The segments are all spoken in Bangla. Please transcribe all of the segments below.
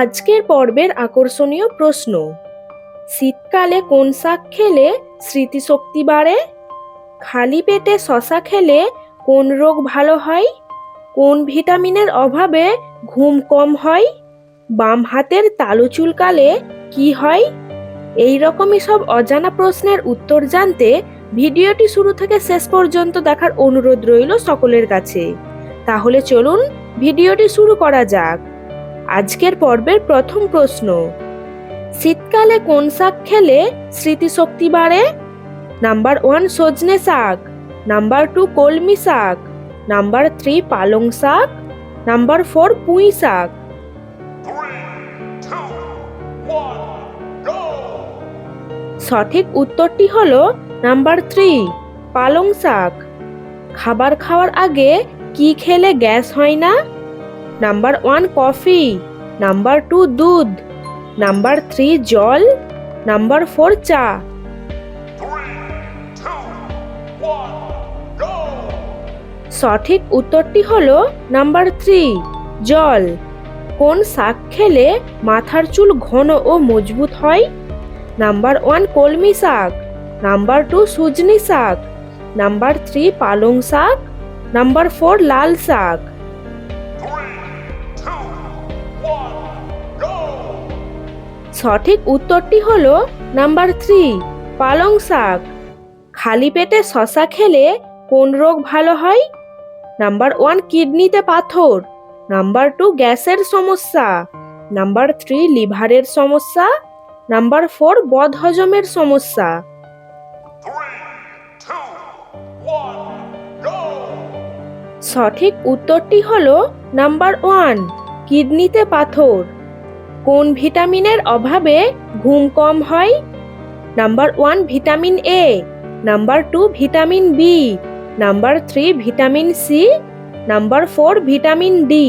আজকের পর্বের আকর্ষণীয় প্রশ্ন, শীতকালে কোন শাক খেলে স্মৃতিশক্তি বাড়ে? খালি পেটে শশা খেলে কোন রোগ ভালো হয়? কোন ভিটামিনের অভাবে ঘুম কম হয়? বাম হাতের তালু চুলকালে কি হয়? এই রকমই সব অজানা প্রশ্নের উত্তর জানতে ভিডিওটি শুরু থেকে শেষ পর্যন্ত দেখার অনুরোধ রইল সকলের কাছে। তাহলে চলুন ভিডিওটি শুরু করা যাক। আজকের পর্বের প্রথম প্রশ্ন, শীতকালে কোন শাক খেলে স্মৃতিশক্তি বাড়ে? নাম্বার 1 সজনে শাক, নাম্বার 2 কলমি শাক, নাম্বার 3 পালং শাক, নাম্বার 4 পুঁই শাক। 3, 2, 1, go! সঠিক উত্তরটি হলো নাম্বার 3 পালং শাক। খাবার খাওয়ার আগে কি খেলে গ্যাস হয় না? নাম্বার 1 কফি, নাম্বার 2 দুধ, নাম্বার 3 জল, নাম্বার 4 চা। 3, 2, 1, go! সঠিক উত্তরটি হলো নাম্বার 3 জল। কোন শাক খেলে মাথার চুল ঘন ও মজবুত হয়? নাম্বার 1 কলমি শাক, নাম্বার 2 সুজনি শাক, নাম্বার 3 পালং শাক, নাম্বার 4 লাল শাক। 3, 2, 1, go! সঠিক উত্তরটি হলো নাম্বার 3 পালং শাক। খালি পেটে শশা খেলে কোন রোগ ভালো হয়? নাম্বার 1 কিডনিতে পাথর, নাম্বার 2 গ্যাসের সমস্যা, নাম্বার 3 লিভারের সমস্যা, নাম্বার 4 বদহজমের সমস্যা। 3, 2, 1, go! সঠিক উত্তরটি হলো নাম্বার 1 কিডনিতে পাথর। কোন ভিটামিনের অভাবে ঘুম কম হয়? Number 1 vitamin A, number 2 vitamin B, number 3 vitamin C, number 4 vitamin D.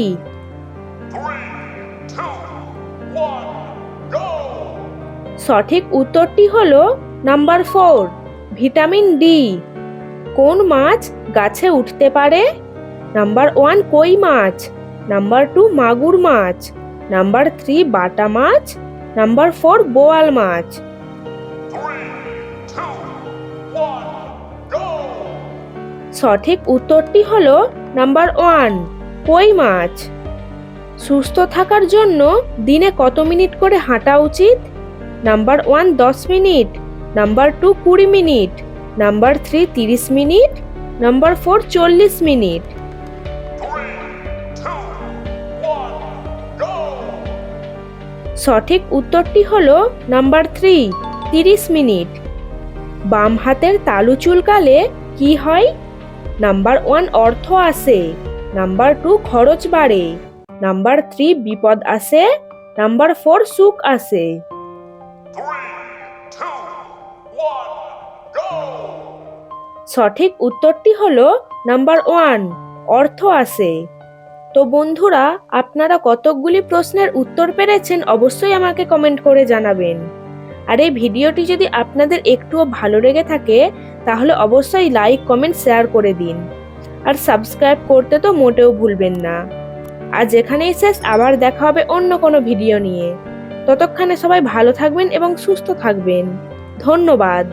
3, 2, 1, go! সঠিক উত্তরটি হলো নাম্বার 4 ভিটামিন ডি। কোন মাছ গাছে উঠতে পারে? নাম্বার 1 কই মাছ, নাম্বার 2 মাগুর মাছ, নাম্বার 3 বাটা মাছ, নাম্বার 4 বোয়াল মাছ। 3, 2, 1, go! সঠিক উত্তরটি হলো নাম্বার 1 কই মাছ। সুস্থ থাকার জন্য দিনে কত মিনিট করে হাঁটা উচিত? Number 1 10 minute, number 2 20 minute, number 3 30 minute, number 4 40 minute. 3, 2, 1, go! সঠিক উত্তরটি হলো নাম্বার 3 30 মিনিট। বাম হাতের তালু চুলকালে কি হয়? নাম্বার 1 অর্থ আসে, নাম্বার 2 খরচ বাড়ে, নাম্বার 3 বিপদ আসে, নাম্বার 4 সুখ আসে। 3, 2, 1, go! সঠিক উত্তরটি হলো নাম্বার 1 অর্থ আসে। তো বন্ধুরা, আপনারা কতকগুলি প্রশ্নের উত্তর পেরেছেন অবশ্যই আমাকে কমেন্ট করে জানাবেন। আর এই ভিডিওটি যদি আপনাদের একটুও ভালো লেগে থাকে তাহলে অবশ্যই লাইক কমেন্ট শেয়ার করে দিন। আর সাবস্ক্রাইব করতে তো মোটেও ভুলবেন না। আজ এখানেই শেষ, আবার দেখা হবে অন্য কোনো ভিডিও নিয়ে। ততক্ষণে সবাই ভালো থাকবেন এবং সুস্থ থাকবেন। ধন্যবাদ।